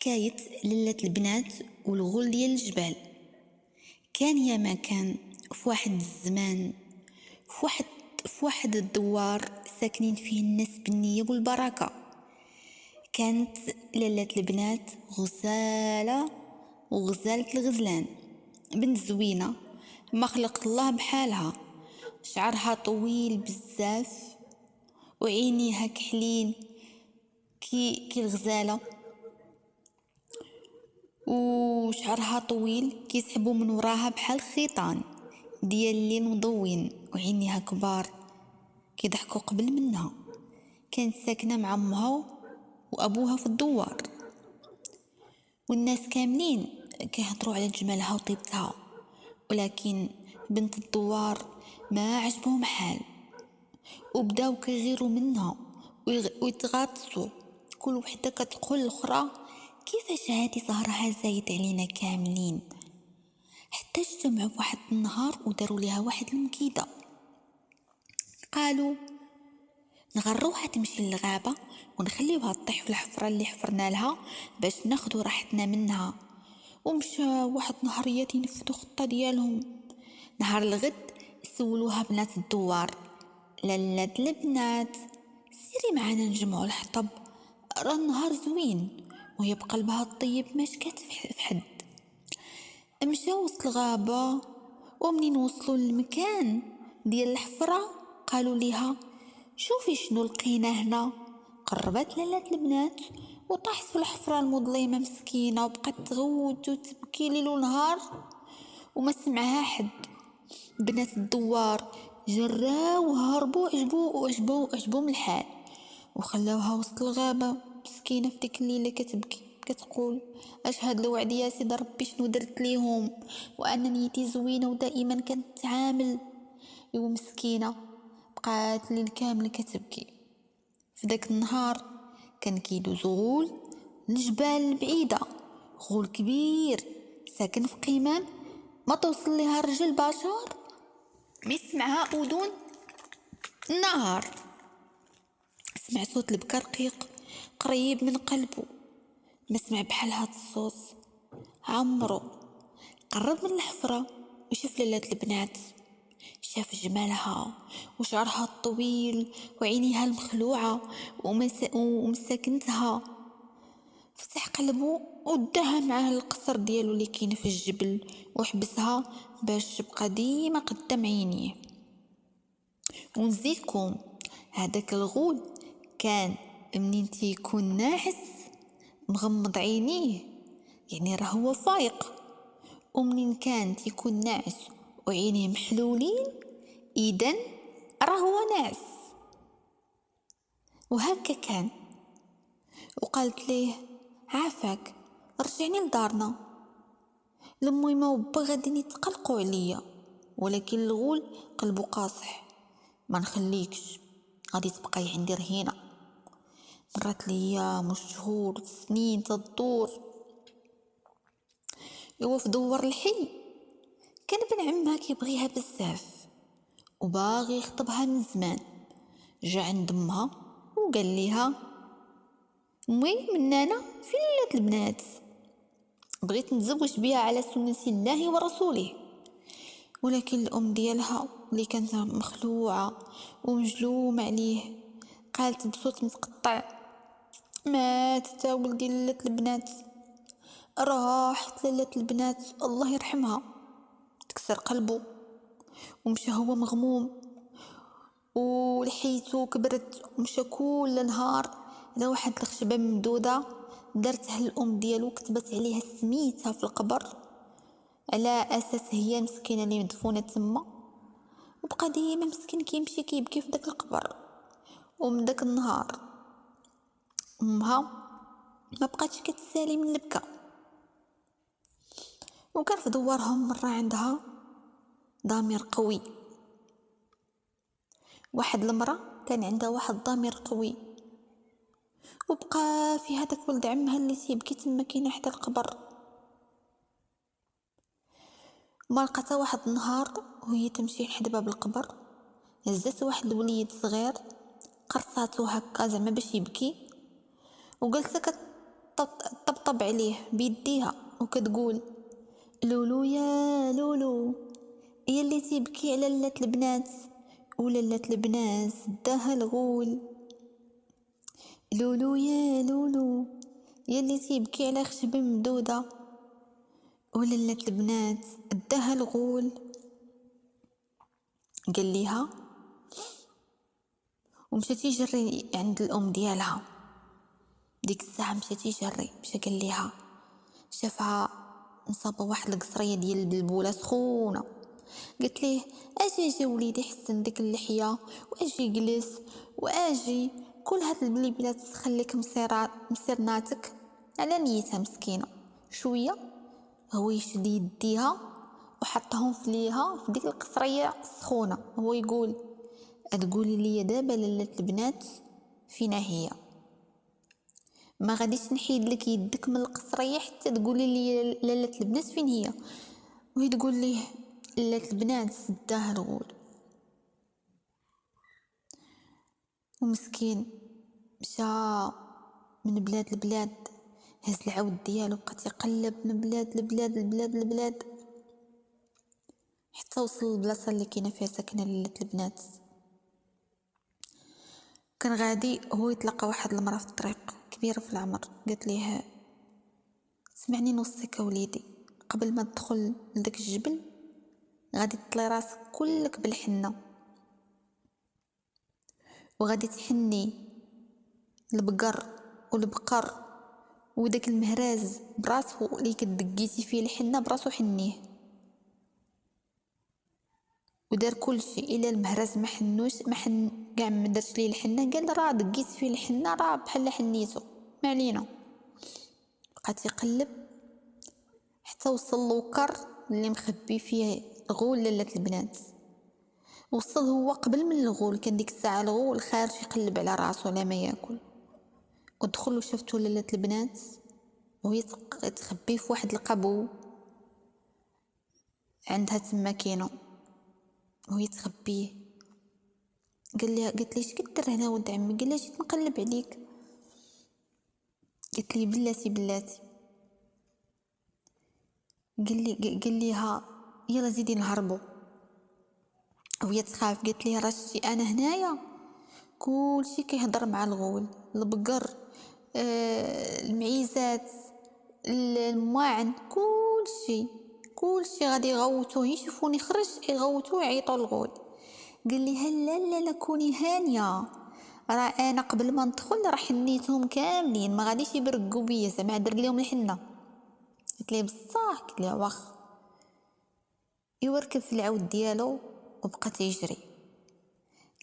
حكاية ليلة البنات والغول ديال الجبال. كان يا ما كان في واحد الزمان في واحد الدوار ساكنين فيه الناس بالنية والبركة. كانت ليلة البنات غزالة وغزالة الغزلان، بنت زوينة ما خلق الله بحالها، شعرها طويل بزاف وعينيها كحلين كي الغزالة، وشعرها طويل كيسحبوا من وراها بحال خيطان ديال الليل مضوين، وعينيها كبار كيضحكوا قبل منها. كانت ساكنة مع امها وابوها في الدوار، والناس كاملين كيهضروا على جمالها وطيبتها، ولكن بنت الدوار ما عجبهم حال، وبداو كيغيروا منها ويتغاطسوا، كل وحده كتقول الاخرى كيفاش هادي زهرها زايد علينا كاملين. حتى اجتمعوا بواحد النهار وداروا ليها واحد المكيده، قالوا نغروها تمشي للغابه ونخليوها تطيح في الحفره اللي حفرنا لها باش ناخذوا راحتنا منها. ومشى واحد نهاريات ينفذوا خطه ديالهم. نهار الغد سولوها بنات الدوار: ليلة البنات سيري معانا نجمعوا الحطب، راه النهار زوين. وهي بقلبها الطيب ما شكات في حد. مشاو وسط الغابة، ومنين وصلوا للمكان ديال الحفرة قالوا ليها: شوفي شنو لقينا هنا. قربت ليلة البنات وطاحت في الحفرة المظلمة مسكينة، وبقات تغوت وتبكي ليل ونهار وما سمعها حد. بنات الدوار جراو وهربوا عجبوهم الحال، وخلاوها وسط الغابة مسكينة في ديك الليلة كتبكي كتقول: اشهد لوعد يا سيدي ربي شنو درت ليهم، وانا نيتي زوينة ودائما كنتعامل. مسكينة بقات الليل كامل كتبكي. في داك النهار كان كيدوز غول الجبال البعيدة، غول كبير ساكن في قمم ما توصل ليها الرجل بشر، بيسمعها أذن النهار. سمع صوت البكا رقيق قريب من قلبه، ما سمع بحال هاد الصوت عمرو. قرب من الحفرة وشاف ليلة البنات، شاف جمالها وشعرها الطويل وعينيها المخلوعة ومساكنتها. فتح قلبه وداها معاه القصر ديالو اللي كاين في الجبل، وحبسها باش تبقى ديما قدام عينيه. ونزيدكم هذاك الغول كان منين تيكون ناعس مغمض عينيه يعني راه هو فايق، ومنين كان تيكون ناعس وعينيه محلولين اذن راه هو ناعس. وهكا كان. وقالت ليه: عافاك رجعني لدارنا، لميمه وبا غادي يتقلقوا عليا. ولكن الغول قلبه قاصح: ما نخليكش، غادي تبقاي عندي رهينه. مرات الايام والشهور والسنين تدور. في دوار الحي كان بن عمها كيبغيها بزاف وباغي يخطبها من زمان. جا عند امها وقال ليها: امي من انا في ليلة البنات بغيت نتزوج بها على سنة الله ورسوله. ولكن الام ديالها اللي كانت مخلوعه ومجلوم عليه قالت بصوت متقطع: مات تا ولدي ليلة البنات، راحت ليلة البنات الله يرحمها. تكسر قلبه ومشى هو مغموم، ولحيته كبرت ومشى كل نهار على واحد الخشبة ممدودة دارتها الام ديالو، كتبت عليها سميتها في القبر على اساس هي مسكينه اللي مدفونه تما. وبقى ديما مسكين كيمشي كيبكي في داك القبر. ومن داك النهار امها ما بقاتش كتسالي من البكا. وكان في دوارهم مره عندها ضمير قوي. واحد المرأة كان عندها واحد ضمير قوي، وبقى في هذاك ولد عمها اللي تيبكي تما كاين حدا القبر. ما لقاتها واحد النهار وهي تمشي حدا باب القبر، هزات واحد الوليد صغير قرصاتو هكا زعما باش يبكي، وجلسه كطبطب كتطبطب عليه بيديها وكتقول: لولو يا لولو، يلي تيبكي على لات البنات وللات البنات داها الغول. لولو يا لولو، يلي تيبكي على خشب ممدودة وللات البنات داها الغول. قال ليها ومشى تيجري عند الام ديالها. ديك الساعه مشى تيجري، مشى قال ليها، شافها مصابه واحد القصريه ديال البلبوله سخونه. قلت ليه: اجي وليدي حسن ديك اللحيه، واجي جلس، واجي كل هاد البليبلات تخليك مسيرناتك على نيتها مسكينه. شويه هو يشد يديها وحطهم في ليها في ديك القصريه السخونه. هو يقول: تقولي لي دابا لالات البنات فينا هي؟ ما غاديش نحيد لك يدك من القصريه حتى تقولي لي لالات البنات فين هي. وهي تقول ليه: لالات البنات سداه الغول. ومسكين مشى من بلاد لبلاد، هز العود ديالو بقى تيقلب من بلاد لبلاد لبلاد لبلاد حتى وصل للبلاصه اللي كاينه فيها ساكنه لالات البنات. كان غادي هو يتلقى واحد المراه في الطريق كبيره في العمر. قالت ليه: سمعني نوصيك وليدي، قبل ما تدخل لداك الجبل غادي تطلي راسك كلك بالحنه، وغادي تحني البقر والبقر وداك المهراز براسو اللي كدقيتي فيه الحنه براسو حنيه. ودار كل شيء الا المهراز ما حنوش كاع ما درش ليه الحنه. قال: راه دقيت فيه الحنه راه بحال حنيته، ما علينا. بقى تيقلب حتى وصل لوكر اللي مخبي فيه الغول لالات البنات. وصل هو قبل من الغول، كان ديك الساعه الغول خارج يقلب على راسو على ما ياكل. ودخل وشفتو لالات البنات وهي تخبي في واحد القبو عندها تما كينو وهي تخبيه. قالت لي: اش كدير هنا ولد عمي؟ قال لها: جيت نقلب عليك. قالت لي: بلاتي. قال ليها: يلا زيدي نهربوا. وهي تخاف. قالت لي: راشتي انا هنايا كلشي كيهضر مع الغول، البقر، المعيزات، المواعن، كلشي غادي يغوتوه، يشوفوني خرج يغوتوه يعيطوا الغول. قال لي: لا كوني هانيه، راه انا قبل ما ندخل راه حنيتهم كاملين، ما غاديش يبرقوا بيا، زعما درت لهم الحنه. قلت ليه: بصح؟ قلت ليه: واخ. يوركب في العود ديالو وبقى تيجري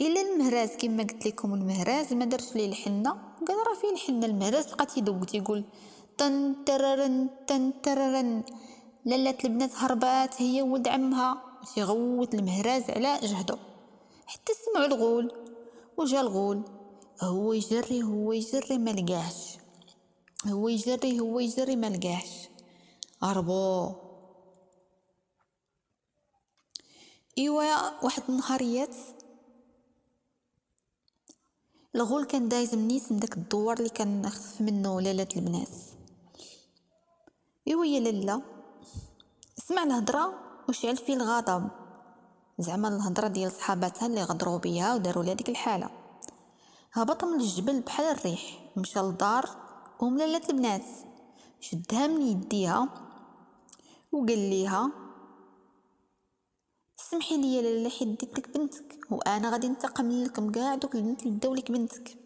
الا المهراز. كما قلت لكم المهراز ما درش ليه الحنه، قال: راه فين الحنه؟ المهراز بقى تيدق تيقول: طن تررن طن تررن. لالات البنات هربات هي ولد عمها، تيغوت المهراز على جهده حتى سمعوا الغول. وجا الغول هو يجري ما لقاهش، هو يجري ما لقاهش. هربوا. ايوا واحد النهاريات الغول كان دايز منيس من داك الدوار اللي كان خف منه لالات البنات. ايوا يا لاله سمع الهضره وشعل فيه الغضب، زعما الهضره ديال صحاباتها اللي غدروا بيها وداروا لها ديك الحاله. هبط من الجبل بحال الريح، مشى للدار لالات البنات، شدها من يديها وقال ليها: سمحي لي يا لاله حيت ديت لك بنتك، وانا غادي ننتقم لكم كاع دوك البنات اللي داو لك بنتك.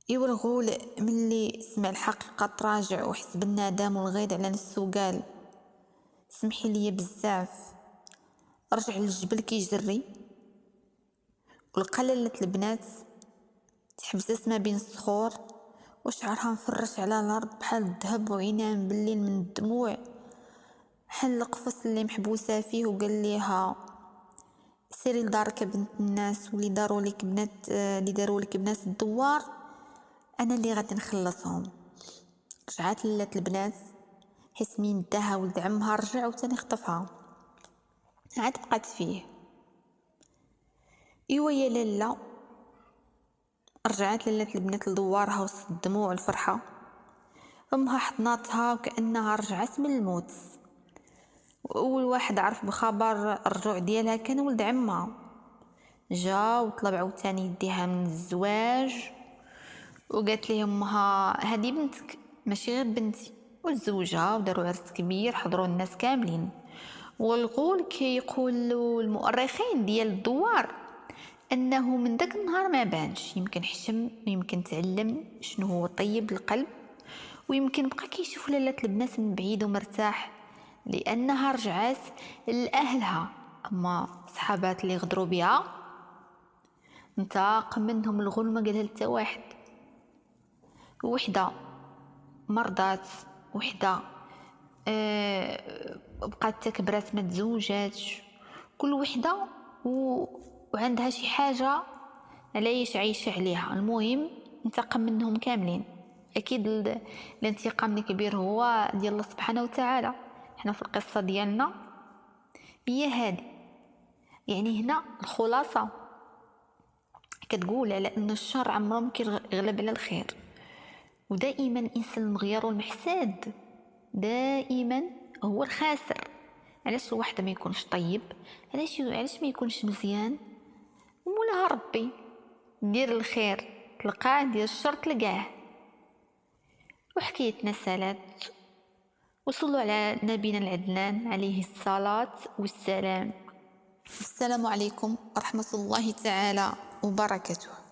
ايوا الغول ملي سمع الحقيقه تراجع وحس بالندم والغيظ على نفسه، قال: سمحي لي بزاف. رجع للجبل كيجري ولقى لالة البنات تحبسات ما بين الصخور وشعرها مفرش على الارض بحال الذهب وعينها مبلين من الدموع. حل القفص اللي محبوسه فيه وقال ليها: سيري لدارك بنت الناس، واللي داروا لك بنات اللي داروا لك بنات الدوار انا اللي غادي نخلصهم. رجعت لالات البنات حيت من داها ولد عمها رجع وتاني خطفها، عاد بقات فيه. ايوا يا لاله رجعت لالات البنات لدوارها وسط الدموع والفرحة. أمها حضناتها وكأنها رجعت من الموت. وأول واحد عرف بخبر الرجوع ديالها كان ولد عمها. جا وطلب عاوتاني يديها من الزواج، وقالت ليه امها هذه بنتك ماشي غير بنتي، وتزوجها وداروا عرس كبير حضروا الناس كاملين. والقول كيقولوا المؤرخين ديال الدوار انه من داك النهار ما بانش، يمكن حشم ويمكن تعلم شنو هو طيب القلب، ويمكن بقى كيشوف لالات البنات من بعيد ومرتاح لانها رجعت لاهلها. اما صحابات اللي غدروا بها انتقم منهم الغل ما قالها حتى واحد. وحده مرضات، وحده بقات تكبرات ما تزوجاتش، كل وحده وعندها شي حاجه علاش عايشه عليها. المهم انتقم منهم كاملين. اكيد الانتقام الكبير هو ديال الله سبحانه وتعالى. حنا في القصه ديالنا هي هذه، يعني هنا الخلاصه كتقول على ان الشر عمره ما كيغلب على الخير، ودائما الانسان المغير والمحساد دائما هو الخاسر. علاش الواحد ما يكونش طيب؟ علاش ما يكونش مزيان؟ ومولاها ربي دير الخير تلقاه، دير الشر تلقاه. وحكايتنا سالات، وصلوا على نبينا العدنان عليه الصلاة والسلام. السلام عليكم ورحمة الله تعالى وبركاته.